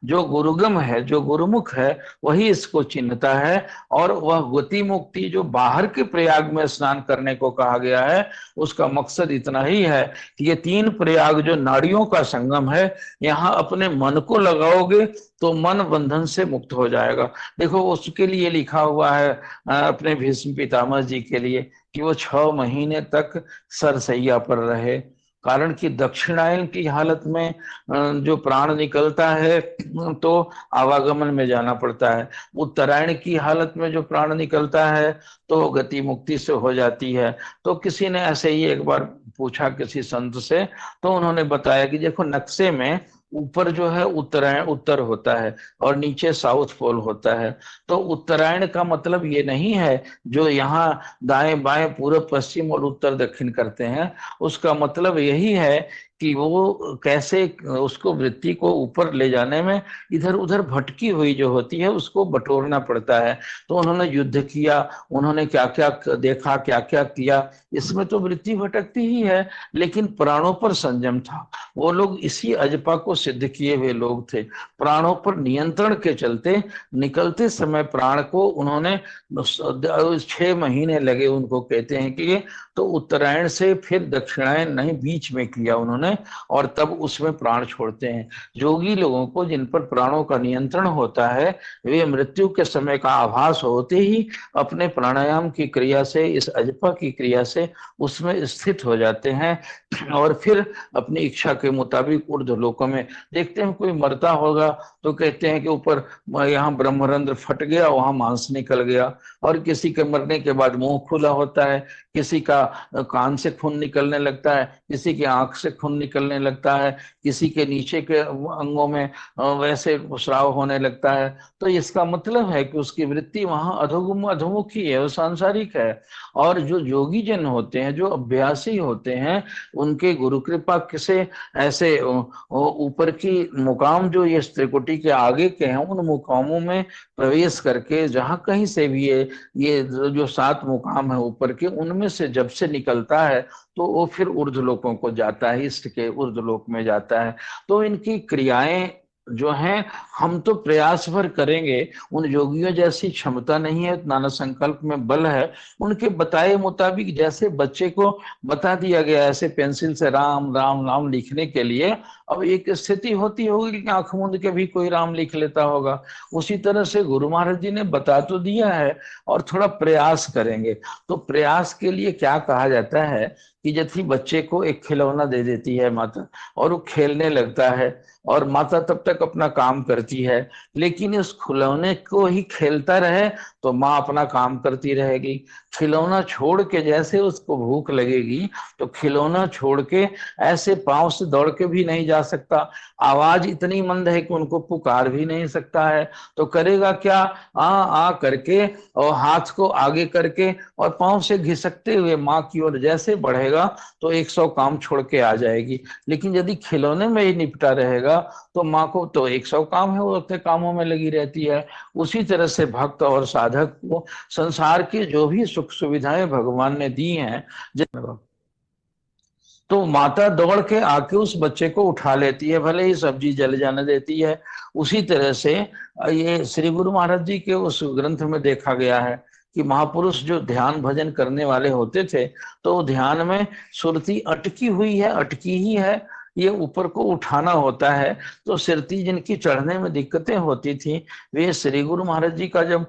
जो गुरुगम है, जो गुरुमुख है, वही इसको चिन्हता है। और वह गति मुक्ति जो बाहर के प्रयाग में स्नान करने को कहा गया है, उसका मकसद इतना ही है कि ये तीन प्रयाग जो नाड़ियों का संगम है, यहाँ अपने मन को लगाओगे तो मन बंधन से मुक्त हो जाएगा। देखो उसके लिए लिखा हुआ है अपने भीष्म पितामह जी के लिए कि वो 6 महीने तक सरसैया पर रहे। कारण कि दक्षिणायन की हालत में जो प्राण निकलता है तो आवागमन में जाना पड़ता है। उत्तरायण की हालत में जो प्राण निकलता है तो गति मुक्ति से हो जाती है। तो किसी ने ऐसे ही एक बार पूछा किसी संत से, तो उन्होंने बताया कि देखो नक्शे में ऊपर जो है उत्तरायण उत्तर होता है और नीचे साउथ पोल होता है। तो उत्तरायण का मतलब ये नहीं है जो यहाँ दाएं बाएं पूर्व पश्चिम और उत्तर दक्षिण करते हैं। उसका मतलब यही है कि वो कैसे उसको वृत्ति को ऊपर ले जाने में इधर उधर भटकी हुई जो होती है उसको बटोरना पड़ता है। तो उन्होंने युद्ध किया, उन्होंने क्या क्या देखा, क्या क्या किया, इसमें तो वृत्ति भटकती ही है, लेकिन प्राणों पर संयम था। वो लोग इसी अजपा को सिद्ध किए हुए लोग थे। प्राणों पर नियंत्रण के चलते निकलते समय प्राण को उन्होंने 6 महीने लगे, उनको कहते हैं कि ये तो उत्तरायण से फिर दक्षिणायन नहीं बीच में किया उन्होंने, और तब उसमें प्राण छोड़ते हैं। योगी लोगों को जिन पर प्राणों का नियंत्रण होता है, वे मृत्यु के समय का आभास होते ही अपने प्राणायाम की क्रिया से, इस अजपा की क्रिया से उसमें स्थित हो जाते हैं और फिर अपनी इच्छा के मुताबिक ऊर्ध्व लोकों में। देखते हैं कोई मरता होगा तो कहते हैं कि ऊपर यहाँ ब्रह्मरंध्र फट गया, वहां मांस निकल गया। और किसी के मरने के बाद मुंह खुला होता है, किसी का कान से खून निकलने लगता है, किसी की आंख से खून निकलने लगता है, किसी के नीचे के अंगों में वैसे स्राव होने लगता है। तो इसका मतलब है कि उसकी वृत्ति वहां अधोगम अधोमुखी है, वो सांसारिक है। और जो योगी जन होते हैं, जो अभ्यासी होते हैं, उनके गुरु कृपा से ऐसे ऊपर की मुकाम जो ये त्रिकुटी के आगे के हैं, उन मुकामों में प्रवेश करके जहां कहीं से भी ये जो 7 मुकाम है ऊपर के, उनमें से जब से निकलता है तो वो फिर ऊर्ध्वलोकों को जाता है, इष्ट के ऊर्ध्वलोक में जाता है। तो इनकी क्रियाएं जो हैं, हम तो प्रयास भर करेंगे, उन योगियों जैसी क्षमता नहीं है, नाना संकल्प में बल है। उनके बताए मुताबिक जैसे बच्चे को बता दिया गया ऐसे पेंसिल से राम राम राम लिखने के लिए, अब एक स्थिति होती होगी कि आंख मूंद के भी कोई राम लिख लेता होगा। उसी तरह से गुरु महाराज जी ने बता तो दिया है, और थोड़ा प्रयास करेंगे। तो प्रयास के लिए क्या कहा जाता है कि जैसे बच्चे को एक खिलौना दे देती है माता, और वो खेलने लगता है, और माता तब तक अपना काम करती है, लेकिन उस खिलौने को ही खेलता रहे तो माँ अपना काम करती रहेगी। खिलौना छोड़ के जैसे उसको भूख लगेगी, तो खिलौना छोड़ के ऐसे पांव से दौड़ के भी नहीं जा सकता, आवाज इतनी मंद है कि उनको पुकार भी नहीं सकता है। तो करेगा क्या, आ करके और हाथ को आगे करके और पांव से घिसकते हुए माँ की ओर जैसे बढ़ेगा तो 100 काम छोड़ के आ जाएगी। लेकिन यदि खिलौने में ही निपटा रहेगा तो माँ को तो 100 काम है, वो अपने कामों में लगी रहती है। उसी तरह से भक्त और साधक को संसार की जो भी सुख सुविधाएं भगवान ने दी हैं, तो माता दौड़ के आके उस बच्चे को उठा लेती है, भले ही सब्जी जल जाने देती है। उसी तरह से ये श्री गुरु महाराज जी के उस ग्रंथ में देखा गया है कि महापुरुष जो ध्यान भजन करने वाले होते थे, तो ध्यान में सुरती अटकी हुई है, अटकी ही है, ये ऊपर को उठाना होता है। तो सुरती जिनकी चढ़ने में दिक्कतें होती थी, वे श्री गुरु महाराज जी का जब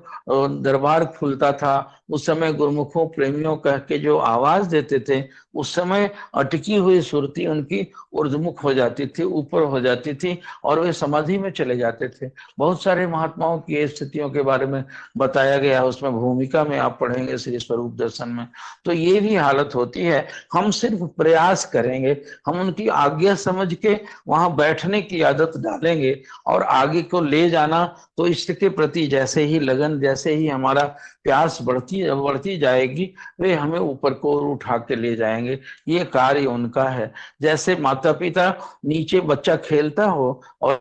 दरबार खुलता था, उस समय गुरुमुखों प्रेमियों कह के जो आवाज देते थे, उस समय अटकी हुई सुरती उनकी ऊर्ध्वमुख हो जाती थी, ऊपर हो जाती थी, और वे समाधि में चले जाते थे। बहुत सारे महात्माओं की स्थितियों के बारे में बताया गया है, उसमें भूमिका में आप पढ़ेंगे श्री स्वरूप दर्शन में। तो ये भी हालत होती है। हम सिर्फ प्रयास करेंगे, हम उनकी आज्ञा समझ के वहां बैठने की आदत डालेंगे, और आगे को ले जाना तो इष्ट के प्रति जैसे ही लगन, जैसे ही हमारा प्यास बढ़ती बढ़ती जाएगी, वे हमें ऊपर को उठा के ले जाएंगे। ये कार्य उनका है। जैसे माता पिता नीचे बच्चा खेलता हो और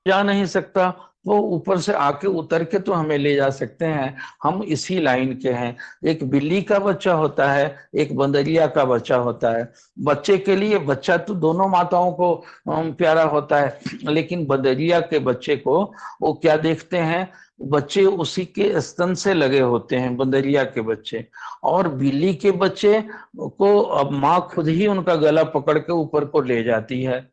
जा नहीं सकता, वो ऊपर से आके उतर के तो हमें ले जा सकते हैं, हम इसी लाइन के हैं। एक बिल्ली का बच्चा होता है, एक बंदरिया का बच्चा होता है। बच्चे के लिए बच्चा तो दोनों माताओं को प्यारा होता है, लेकिन बंदरिया के बच्चे को वो क्या देखते हैं, बच्चे उसी के स्तन से लगे होते हैं, बंदरिया के बच्चे। और बिल्ली के बच्चे को अब माँ खुद ही उनका गला पकड़ के ऊपर को ले जाती है।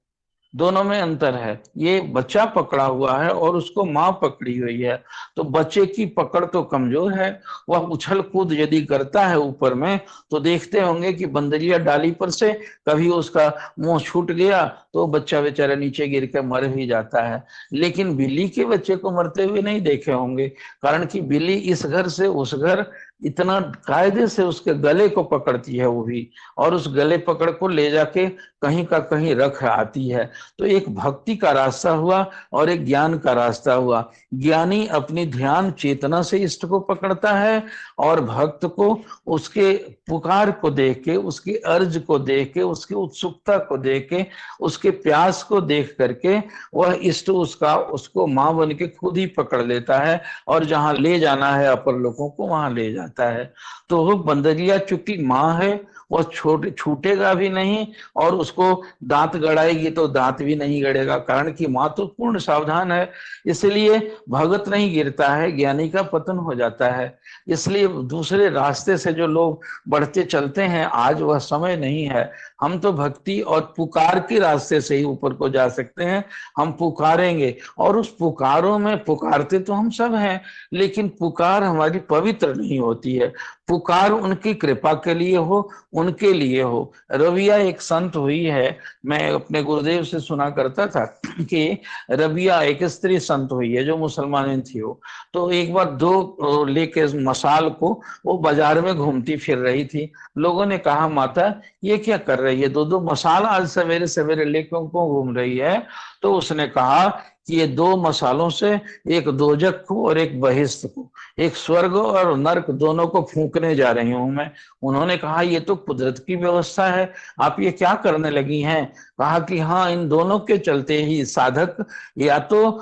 दोनों में अंतर है, ये बच्चा पकड़ा हुआ है और उसको माँ पकड़ी हुई है। तो बच्चे की पकड़ तो कमजोर है, वह उछल कूद यदि करता है ऊपर में, तो देखते होंगे कि बंदरिया डाली पर से कभी उसका मुंह छूट गया तो बच्चा बेचारा नीचे गिर के मर भी जाता है। लेकिन बिल्ली के बच्चे को मरते हुए नहीं देखे होंगे, कारण कि बिल्ली इस घर से उस घर इतना कायदे से उसके गले को पकड़ती है वो भी, और उस गले पकड़ को ले जाके कहीं का कहीं रख आती है। तो एक भक्ति का रास्ता हुआ और एक ज्ञान का रास्ता हुआ। ज्ञानी अपनी ध्यान चेतना से इष्ट को पकड़ता है, और भक्त को उसके पुकार को देख के, उसकी अर्ज को देख के, उसकी उत्सुकता को देख के, उसके प्यास को देख करके वह इष्ट उसका उसको माँ बन के खुद ही पकड़ लेता है, और जहां ले जाना है अपर लोगों को वहां ले जाता है। तो वो बंदरिया चूंकि माँ है, वह छोटे छूटेगा भी नहीं, और उसको दांत गड़ाएगी तो दांत भी नहीं गड़ेगा, कारण कि माँ तो पूर्ण सावधान है। इसलिए भगत नहीं गिरता है, ज्ञानी का पतन हो जाता है। इसलिए दूसरे रास्ते से जो लोग बढ़ते चलते हैं, आज वह समय नहीं है। हम तो भक्ति और पुकार के रास्ते से ही ऊपर को जा सकते हैं। हम पुकारेंगे, और उस पुकारों में पुकारते तो हम सब हैं, लेकिन पुकार हमारी पवित्र नहीं होती है। पुकार उनकी कृपा के लिए हो, उनके लिए हो। रविया एक संत हुई है, मैं अपने गुरुदेव से सुना करता था कि रबिया एक स्त्री संत हुई है जो मुसलमान थी। वो तो एक बार दो लेके मसाल को वो बाजार में घूमती फिर रही थी। लोगों ने कहा, माता ये क्या कर रही है, दो दो मसाल आज सवेरे सवेरे लेके क्यों घूम रही है? तो उसने कहा कि ये दो मसालों से एक दोजक को और एक बहिश्त को, एक स्वर्ग और नर्क दोनों को फूंकने जा रही हूं मैं। उन्होंने कहा, ये तो कुदरत की व्यवस्था है, आप ये क्या करने लगी हैं? कहा कि हाँ, इन दोनों के चलते ही साधक या तो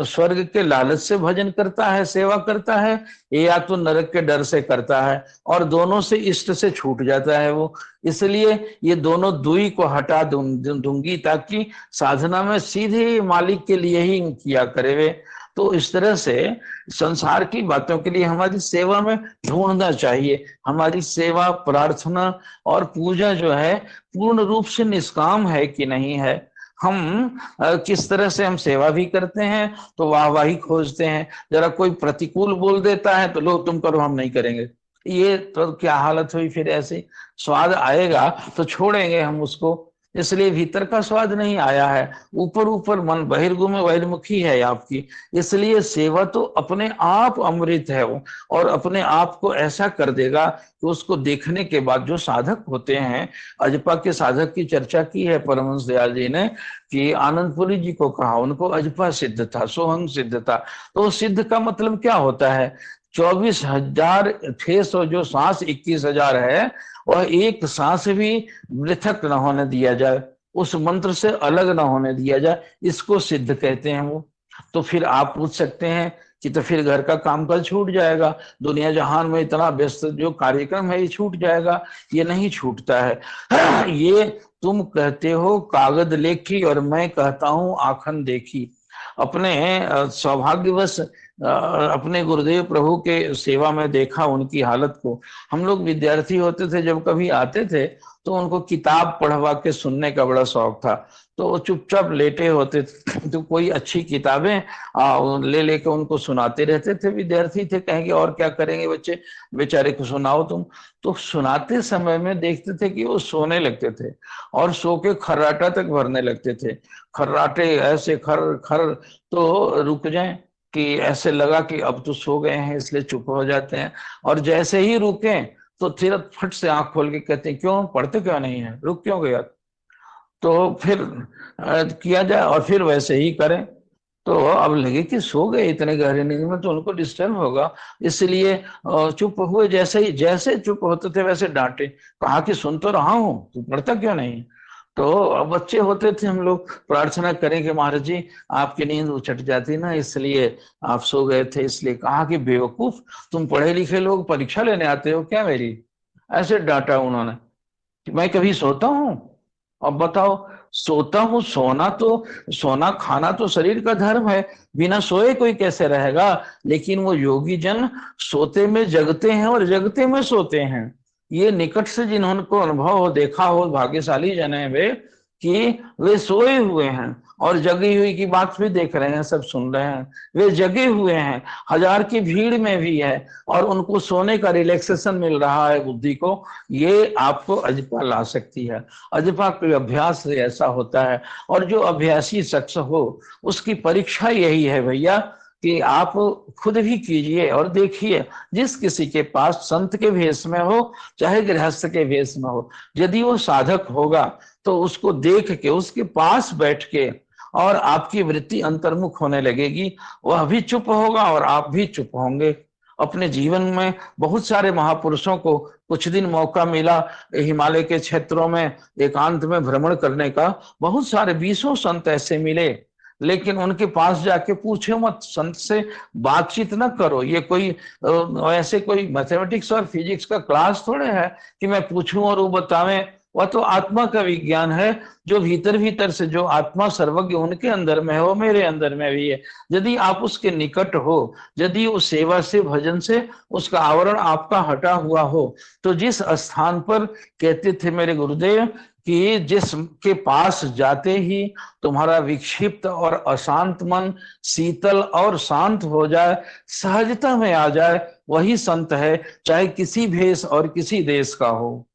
स्वर्ग के लालच से भजन करता है, सेवा करता है, या तो नरक के डर से करता है, और दोनों से इष्ट से छूट जाता है वो। इसलिए ये दोनों दुई को हटा दूंगी, ताकि साधना में सीधे मालिक के लिए ही किया करे वे। तो इस तरह से संसार की बातों के लिए हमारी सेवा में ढूंढना चाहिए। हमारी सेवा, प्रार्थना और पूजा जो है पूर्ण रूप से निष्काम है कि नहीं है। हम किस तरह से हम सेवा भी करते हैं तो वाहवाही खोजते हैं, जरा कोई प्रतिकूल बोल देता है तो लो तुम करो, हम नहीं करेंगे। ये तो क्या हालत हुई फिर? ऐसे स्वाद आएगा तो छोड़ेंगे हम उसको। इसलिए भीतर का स्वाद नहीं आया है, ऊपर ऊपर मन बहिर्गुम बहिर्मुखी है आपकी। इसलिए सेवा तो अपने आप अमृत है वो, और अपने आप को ऐसा कर देगा कि उसको देखने के बाद जो साधक होते हैं, अजपा के साधक की चर्चा की है परमहंस दयाल जी ने, कि आनंदपुरी जी को कहा उनको अजपा सिद्ध था, सोहंग सिद्ध था। तो सिद्ध का मतलब क्या होता है? 24,600 जो सांस, 21,000 है, वह एक सांस भी पृथक न होने दिया जाए, उस मंत्र से अलग न होने दिया जाए, इसको सिद्ध कहते हैं वो। तो फिर आप पूछ सकते हैं कि तो फिर घर का कामकाज छूट जाएगा, दुनिया जहान में इतना व्यस्त जो कार्यक्रम है ये छूट जाएगा। ये नहीं छूटता है। ये तुम कहते हो कागज लेखी, और मैं कहता हूं आखन देखी। अपने सौभाग्यवश अपने गुरुदेव प्रभु के सेवा में देखा उनकी हालत को। हम लोग विद्यार्थी होते थे, जब कभी आते थे तो उनको किताब पढ़वा के सुनने का बड़ा शौक था। तो वो चुपचाप लेटे होते थे, तो कोई अच्छी किताबें ले लेके उनको सुनाते रहते थे। विद्यार्थी थे, कहेंगे और क्या करेंगे बच्चे, बेचारे को सुनाओ तुम। तो सुनाते समय में देखते थे कि वो सोने लगते थे, और सो के खर्राटा तक भरने लगते थे। खर्राटे ऐसे खर खर, तो रुक जाएं कि ऐसे लगा कि अब तो सो गए हैं, इसलिए चुप हो जाते हैं। और जैसे ही रुके तो फिर फट से आंख खोल के कहते हैं, क्यों पढ़ते क्यों नहीं है, रुक क्यों गया? तो फिर किया जाए, और फिर वैसे ही करें। तो अब लगे कि सो गए इतने गहरे नींद में तो उनको डिस्टर्ब होगा, इसलिए चुप हुए। जैसे ही जैसे चुप होते थे वैसे डांटे, कहा कि सुन तो रहा हूं, तू पढ़ता क्यों नहीं? तो अब बच्चे होते थे हम लोग, प्रार्थना करें कि महाराज जी आपकी नींद उचट जाती ना, इसलिए आप सो गए थे। इसलिए कहा कि बेवकूफ, तुम पढ़े लिखे लोग परीक्षा लेने आते हो क्या मेरी? ऐसे डांटा उन्होंने कि मैं कभी सोता हूँ? अब बताओ, सोता हूँ। सोना खाना तो शरीर का धर्म है, बिना सोए कोई कैसे रहेगा? लेकिन वो योगी जन सोते में जगते हैं और जगते में सोते हैं। ये निकट से जिन्होंने को अनुभव हो, देखा हो, भाग्यशाली जन है वे, कि वे सोए हुए हैं और जगी हुई की बात भी देख रहे हैं, सब सुन रहे हैं। वे जगे हुए हैं, हजार की भीड़ में भी है, और उनको सोने का रिलैक्सेशन मिल रहा है बुद्धि को। ये आपको अजपा ला सकती है। अजपा के अभ्यास से ऐसा होता है। और जो अभ्यासी शख्स हो, उसकी परीक्षा यही है भैया, कि आप खुद भी कीजिए और देखिए। जिस किसी के पास संत के भेष में हो, चाहे गृहस्थ के भेष में हो, यदि वो साधक होगा तो उसको देख के, उसके पास बैठ के, और आपकी वृत्ति अंतर्मुख होने लगेगी। वह भी चुप होगा और आप भी चुप होंगे। अपने जीवन में बहुत सारे महापुरुषों को कुछ दिन मौका मिला हिमालय के क्षेत्रों में एकांत में भ्रमण करने का। बहुत सारे 20 संत ऐसे मिले, लेकिन उनके पास जाके पूछे मत, संत से बातचीत न करो। ये कोई ऐसे कोई मैथमेटिक्स और फिजिक्स का क्लास थोड़े है कि मैं पूछूं और वो बतावें। वह तो आत्मा का विज्ञान है, जो भीतर भीतर से जो आत्मा सर्वज्ञ उनके अंदर में है, वो मेरे अंदर में भी है। यदि आप उसके निकट हो, यदि उस सेवा से, भजन से उसका आवरण आपका हटा हुआ हो, तो जिस स्थान पर, कहते थे मेरे गुरुदेव, कि जिसके पास जाते ही तुम्हारा विक्षिप्त और अशांत मन शीतल और शांत हो जाए, सहजता में आ जाए, वही संत है, चाहे किसी भेष और किसी देश का हो।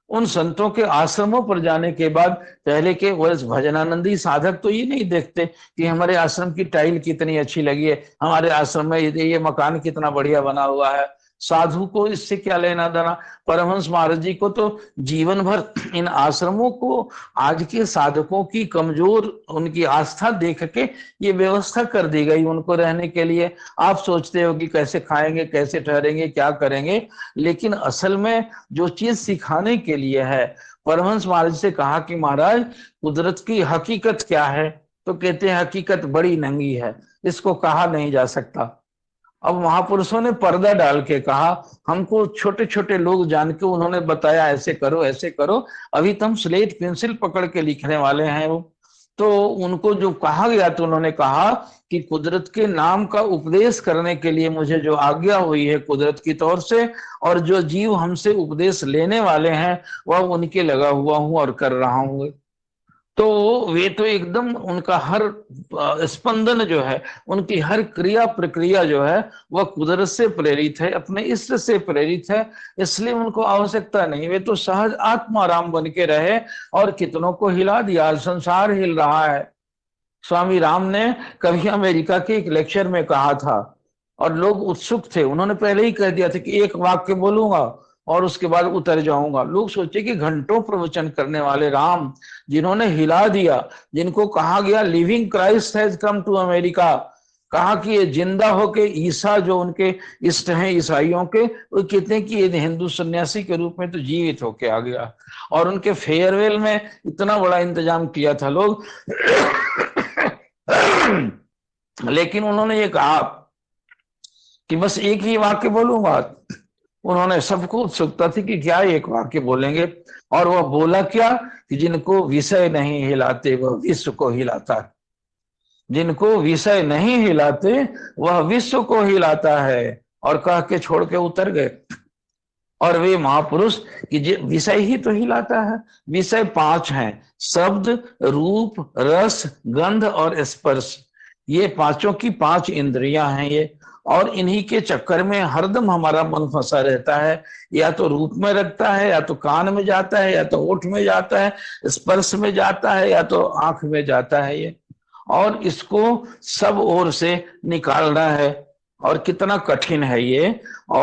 उन संतों के आश्रमों पर जाने के बाद, पहले के वर्ष भजनानंदी साधक तो ये नहीं देखते कि हमारे आश्रम की टाइल कितनी अच्छी लगी है, हमारे आश्रम में ये मकान कितना बढ़िया बना हुआ है। साधु को इससे क्या लेना देना? परमहंस महाराज जी को तो जीवन भर इन आश्रमों को, आज के साधकों की कमजोर उनकी आस्था देख के ये व्यवस्था कर दी गई उनको रहने के लिए। आप सोचते हो कि कैसे खाएंगे, कैसे ठहरेंगे, क्या करेंगे, लेकिन असल में जो चीज सिखाने के लिए है। परमहंस महाराज से कहा कि महाराज, कुदरत की हकीकत क्या है? तो कहते हैं हकीकत बड़ी नंगी है, इसको कहा नहीं जा सकता। अब महापुरुषों ने पर्दा डाल के कहा, हमको छोटे छोटे लोग जान के उन्होंने बताया ऐसे करो ऐसे करो, अभी तो हम स्लेट पेंसिल पकड़ के लिखने वाले हैं। वो तो उनको जो कहा गया, तो उन्होंने कहा कि कुदरत के नाम का उपदेश करने के लिए मुझे जो आज्ञा हुई है कुदरत की तौर से, और जो जीव हमसे उपदेश लेने वाले हैं, वह उनके लगा हुआ हूं और कर रहा हूं। तो वे तो एकदम, उनका हर स्पंदन जो है, उनकी हर क्रिया प्रक्रिया जो है, वह कुदरत से प्रेरित है, अपने इष्ट से प्रेरित है। इसलिए उनको आवश्यकता नहीं, वे तो सहज आत्माराम बन के रहे और कितनों को हिला दिया। संसार हिल रहा है। स्वामी राम ने कभी अमेरिका के एक लेक्चर में कहा था, और लोग उत्सुक थे, उन्होंने पहले ही कह दिया था कि एक वाक्य बोलूंगा और उसके बाद उतर जाऊंगा। लोग सोचे कि घंटों प्रवचन करने वाले राम, जिन्होंने हिला दिया, जिनको कहा गया living Christ has come to America, कहा कि ये जिंदा होके ईसा, जो उनके इष्ट हैं ईसाइयों के, वो कहते हैं कि ये हिंदू सन्यासी के रूप में तो जीवित होके आ गया। और उनके फेयरवेल में इतना बड़ा इंतजाम किया था लोग। लेकिन उन्होंने ये कहा कि बस एक ही वाक्य बोलूंगा। उन्होंने, सबको उत्सुकता थी कि क्या एक वाक्य बोलेंगे, और वह बोला क्या कि जिनको विषय नहीं हिलाते वह विश्व को हिलाता है। जिनको विषय नहीं हिलाते वह विश्व को हिलाता है। और कह के छोड़ के उतर गए। और वे महापुरुष कि विषय ही तो हिलाता है। विषय 5 हैं: शब्द, रूप, रस, गंध और स्पर्श। ये पांचों की 5 इंद्रियां हैं ये। और इन्हीं के चक्कर में हरदम हमारा मन फंसा रहता है। या तो रूप में रखता है, या तो कान में जाता है, या तो होठ में जाता है, स्पर्श में जाता है, या तो आंख में जाता है ये। और इसको सब ओर से निकालना है, और कितना कठिन है ये। और